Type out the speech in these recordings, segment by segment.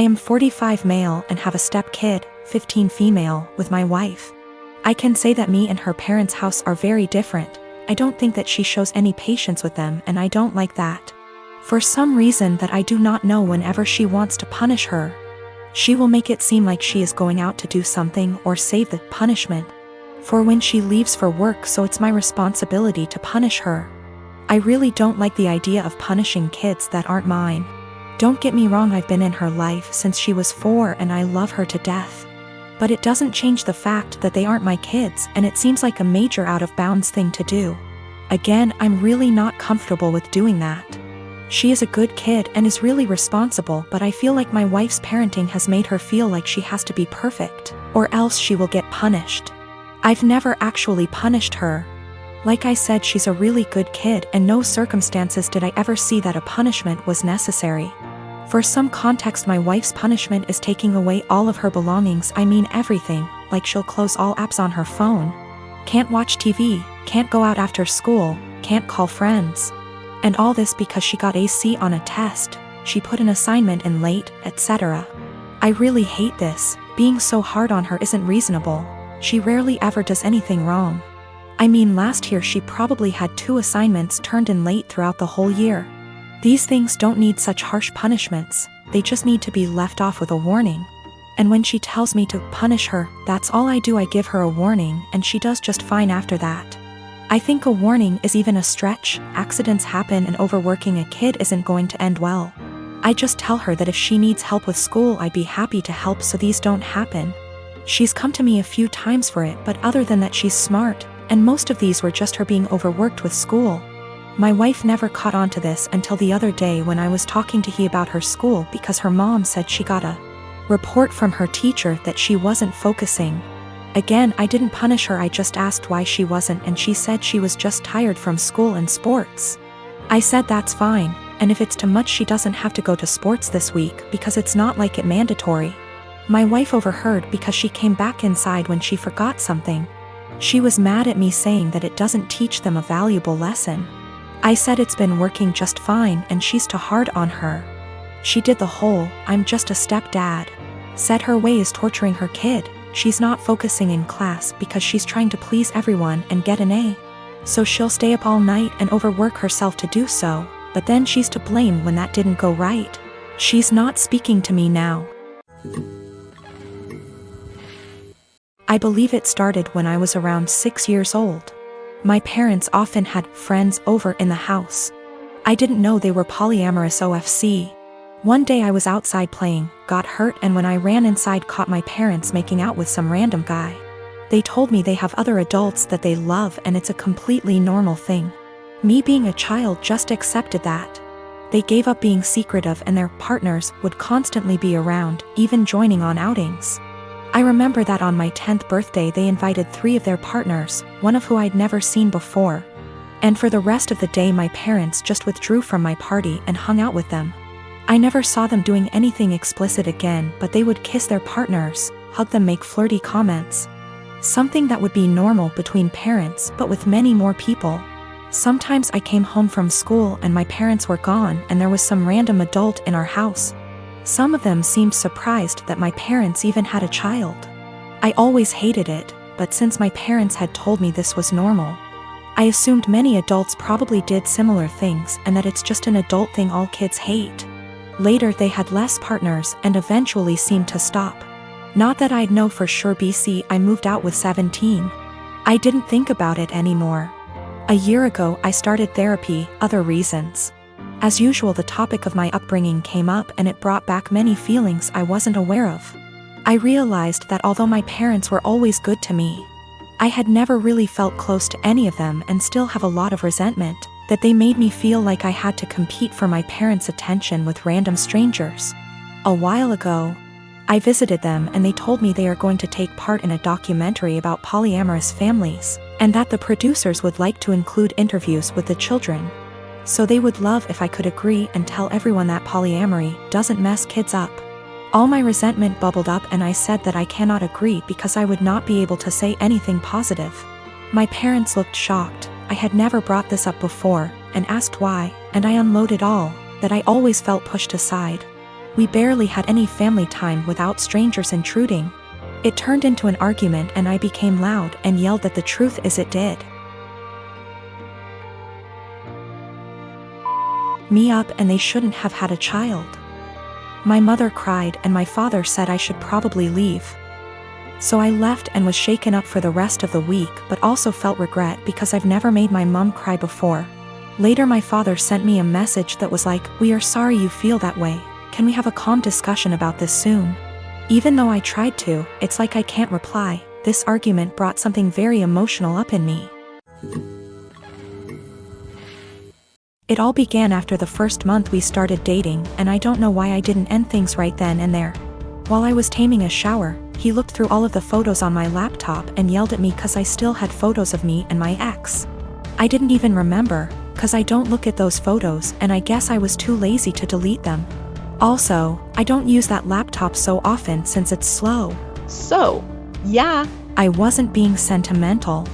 I am 45 male and have a step kid, 15 female, with my wife. I can say that me and her parents' house are very different. I don't think that she shows any patience with them, and I don't like that. For some reason that I do not know, whenever she wants to punish her, she will make it seem like she is going out to do something or save the punishment for when she leaves for work, so it's my responsibility to punish her. I really don't like the idea of punishing kids that aren't mine. Don't get me wrong, I've been in her life since she was 4 and I love her to death. But it doesn't change the fact that they aren't my kids, and it seems like a major out of bounds thing to do. Again, I'm really not comfortable with doing that. She is a good kid and is really responsible, but I feel like my wife's parenting has made her feel like she has to be perfect, or else she will get punished. I've never actually punished her. Like I said, she's a really good kid, and no circumstances did I ever see that a punishment was necessary. For some context, my wife's punishment is taking away all of her belongings. I mean everything, like she'll close all apps on her phone, can't watch TV, can't go out after school, can't call friends. And all this because she got a C on a test, she put an assignment in late, etc. I really hate this. Being so hard on her isn't reasonable. She rarely ever does anything wrong. I mean, last year she probably had 2 assignments turned in late throughout the whole year. These things don't need such harsh punishments, they just need to be left off with a warning. And when she tells me to punish her, that's all I do. I give her a warning and she does just fine after that. I think a warning is even a stretch. Accidents happen, and overworking a kid isn't going to end well. I just tell her that if she needs help with school, I'd be happy to help so these don't happen. She's come to me a few times for it, but other than that, she's smart, and most of these were just her being overworked with school. My wife never caught on to this until the other day when I was talking to he about her school, because her mom said she got a report from her teacher that she wasn't focusing. Again, I didn't punish her, I just asked why she wasn't, and she said she was just tired from school and sports. I said that's fine, and if it's too much she doesn't have to go to sports this week because it's not like it mandatory. My wife overheard because she came back inside when she forgot something. She was mad at me, saying that it doesn't teach them a valuable lesson. I said it's been working just fine and she's too hard on her. She did the whole "I'm just a stepdad" said her way is torturing her kid. She's not focusing in class because she's trying to please everyone and get an A. So she'll stay up all night and overwork herself to do so, but then she's to blame when that didn't go right. She's not speaking to me now. I believe it started when I was around 6 years old. My parents often had friends over in the house. I didn't know they were polyamorous OFC. One day I was outside playing, got hurt, and when I ran inside caught my parents making out with some random guy. They told me they have other adults that they love and it's a completely normal thing. Me being a child just accepted that. They gave up being secretive and their partners would constantly be around, even joining on outings. I remember that on my 10th birthday they invited 3 of their partners, one of who I'd never seen before. And for the rest of the day my parents just withdrew from my party and hung out with them. I never saw them doing anything explicit again, but they would kiss their partners, hug them, make flirty comments. Something that would be normal between parents, but with many more people. Sometimes I came home from school and my parents were gone and there was some random adult in our house. Some of them seemed surprised that my parents even had a child. I always hated it, but since my parents had told me this was normal, I assumed many adults probably did similar things and that it's just an adult thing all kids hate. Later they had less partners and eventually seemed to stop. Not that I'd know for sure. I moved out with 17. I didn't think about it anymore. A year ago I started therapy, other reasons. As usual, the topic of my upbringing came up and it brought back many feelings I wasn't aware of. I realized that although my parents were always good to me, I had never really felt close to any of them and still have a lot of resentment that they made me feel like I had to compete for my parents' attention with random strangers. A while ago, I visited them and they told me they are going to take part in a documentary about polyamorous families, and that the producers would like to include interviews with the children. So they would love if I could agree and tell everyone that polyamory doesn't mess kids up. All my resentment bubbled up and I said that I cannot agree because I would not be able to say anything positive. My parents looked shocked. I had never brought this up before, and asked why, and I unloaded all, that I always felt pushed aside. We barely had any family time without strangers intruding. It turned into an argument and I became loud and yelled that the truth is it did. Me up and they shouldn't have had a child. My mother cried and my father said I should probably leave. So I left and was shaken up for the rest of the week, but also felt regret because I've never made my mom cry before. Later my father sent me a message that was like, "We are sorry you feel that way. Can we have a calm discussion about this soon?" Even though I tried to, it's like I can't reply. This argument brought something very emotional up in me. It all began after the first month we started dating, and I don't know why I didn't end things right then and there. While I was taming a shower, he looked through all of the photos on my laptop and yelled at me cause I still had photos of me and my ex. I didn't even remember, cause I don't look at those photos and I guess I was too lazy to delete them. Also, I don't use that laptop so often since it's slow. So, yeah. I wasn't being sentimental.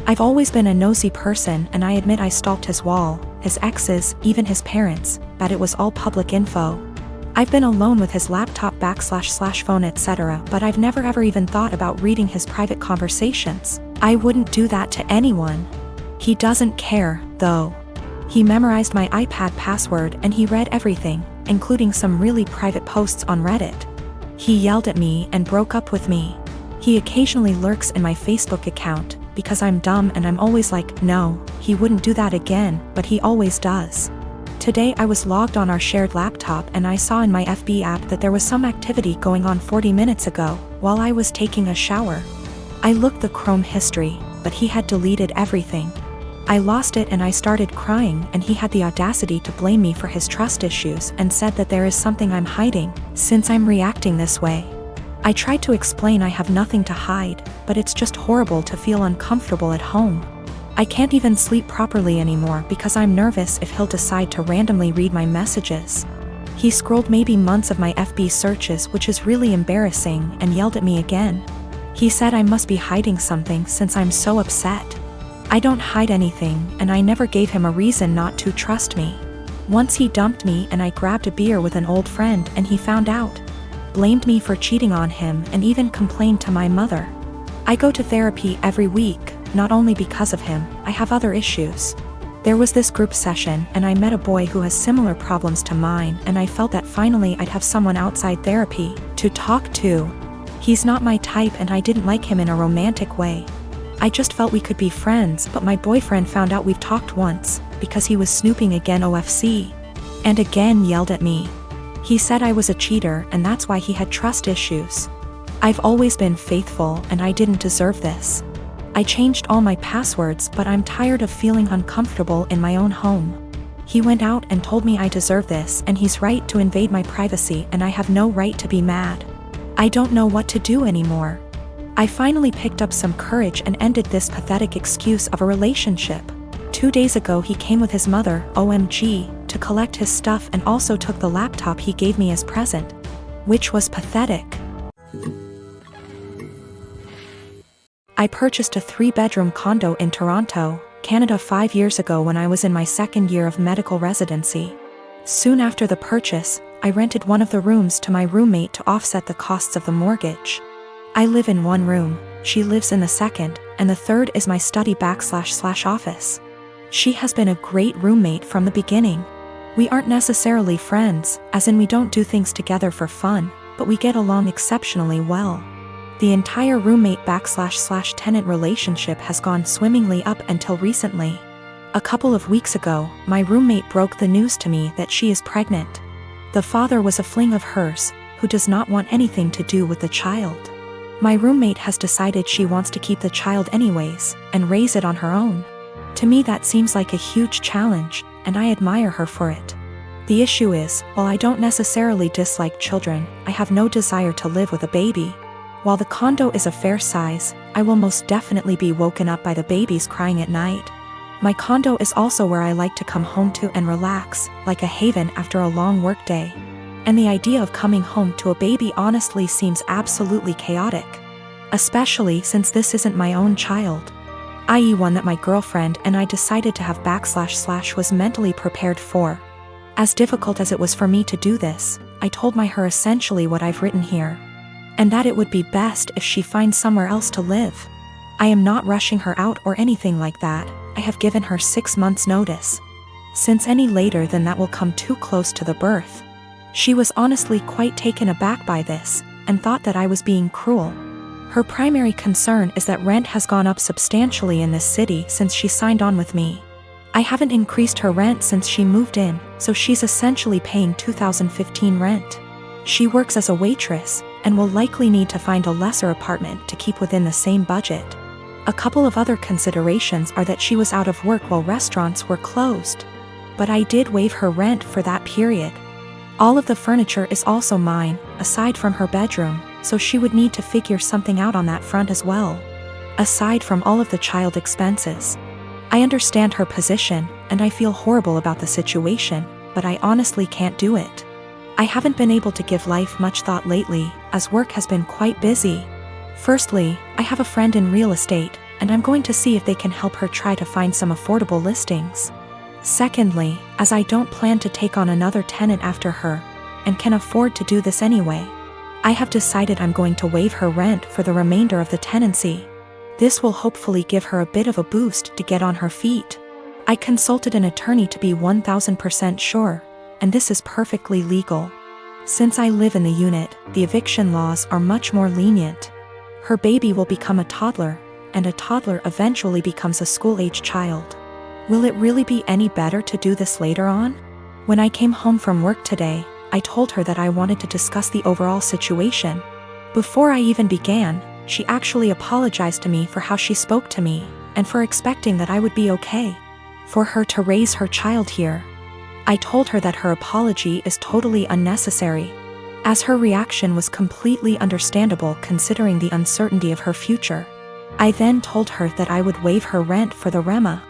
I've always been a nosy person and I admit I stalked his wall, his exes, even his parents, but it was all public info. I've been alone with his laptop / phone etc., but I've never ever even thought about reading his private conversations. I wouldn't do that to anyone. He doesn't care, though. He memorized my iPad password and he read everything, including some really private posts on Reddit. He yelled at me and broke up with me. He occasionally lurks in my Facebook account, because I'm dumb and I'm always like, no, he wouldn't do that again, but he always does. Today I was logged on our shared laptop and I saw in my FB app that there was some activity going on 40 minutes ago, while I was taking a shower. I looked the Chrome history, but he had deleted everything. I lost it and I started crying and he had the audacity to blame me for his trust issues and said that there is something I'm hiding, since I'm reacting this way. I tried to explain I have nothing to hide, but it's just horrible to feel uncomfortable at home. I can't even sleep properly anymore because I'm nervous if he'll decide to randomly read my messages. He scrolled maybe months of my FB searches, which is really embarrassing, and yelled at me again. He said I must be hiding something since I'm so upset. I don't hide anything, and I never gave him a reason not to trust me. Once he dumped me and I grabbed a beer with an old friend and he found out. Blamed me for cheating on him and even complained to my mother. I go to therapy every week, not only because of him, I have other issues. There was this group session and I met a boy who has similar problems to mine and I felt that finally I'd have someone outside therapy to talk to. He's not my type and I didn't like him in a romantic way. I just felt we could be friends, but my boyfriend found out we've talked once, because he was snooping again OFC. And again yelled at me. He said I was a cheater and that's why he had trust issues. I've always been faithful and I didn't deserve this. I changed all my passwords, but I'm tired of feeling uncomfortable in my own home. He went out and told me I deserve this and he's right to invade my privacy and I have no right to be mad. I don't know what to do anymore. I finally picked up some courage and ended this pathetic excuse of a relationship. 2 days ago he came with his mother, OMG, to collect his stuff and also took the laptop he gave me as present. Which was pathetic. I purchased a 3-bedroom condo in Toronto, Canada 5 years ago when I was in my second year of medical residency. Soon after the purchase, I rented one of the rooms to my roommate to offset the costs of the mortgage. I live in one room, she lives in the second, and the third is my study / office. She has been a great roommate from the beginning. We aren't necessarily friends, as in we don't do things together for fun, but we get along exceptionally well. The entire roommate / tenant relationship has gone swimmingly up until recently. A couple of weeks ago, my roommate broke the news to me that she is pregnant. The father was a fling of hers, who does not want anything to do with the child. My roommate has decided she wants to keep the child anyways, and raise it on her own. To me that seems like a huge challenge, and I admire her for it. The issue is, while I don't necessarily dislike children, I have no desire to live with a baby. While the condo is a fair size, I will most definitely be woken up by the babies crying at night. My condo is also where I like to come home to and relax, like a haven after a long workday. And the idea of coming home to a baby honestly seems absolutely chaotic. Especially since this isn't my own child. I.e. one that my girlfriend and I decided to have / was mentally prepared for. As difficult as it was for me to do this, I told her essentially what I've written here. And that it would be best if she finds somewhere else to live. I am not rushing her out or anything like that. I have given her 6 months' notice. Since any later than that will come too close to the birth. She was honestly quite taken aback by this, and thought that I was being cruel. Her primary concern is that rent has gone up substantially in this city since she signed on with me. I haven't increased her rent since she moved in, so she's essentially paying 2015 rent. She works as a waitress, and will likely need to find a lesser apartment to keep within the same budget. A couple of other considerations are that she was out of work while restaurants were closed. But I did waive her rent for that period. All of the furniture is also mine, aside from her bedroom, so she would need to figure something out on that front as well. Aside from all of the child expenses. I understand her position, and I feel horrible about the situation, but I honestly can't do it. I haven't been able to give life much thought lately, as work has been quite busy. Firstly, I have a friend in real estate, and I'm going to see if they can help her try to find some affordable listings. Secondly, as I don't plan to take on another tenant after her, and can afford to do this anyway, I have decided I'm going to waive her rent for the remainder of the tenancy. This will hopefully give her a bit of a boost to get on her feet. I consulted an attorney to be 1000% sure, and this is perfectly legal. Since I live in the unit, the eviction laws are much more lenient. Her baby will become a toddler, and a toddler eventually becomes a school-age child. Will it really be any better to do this later on? When I came home from work today, I told her that I wanted to discuss the overall situation. Before I even began, she actually apologized to me for how she spoke to me, and for expecting that I would be okay for her to raise her child here. I told her that her apology is totally unnecessary, as her reaction was completely understandable considering the uncertainty of her future. I then told her that I would waive her rent for the REMA.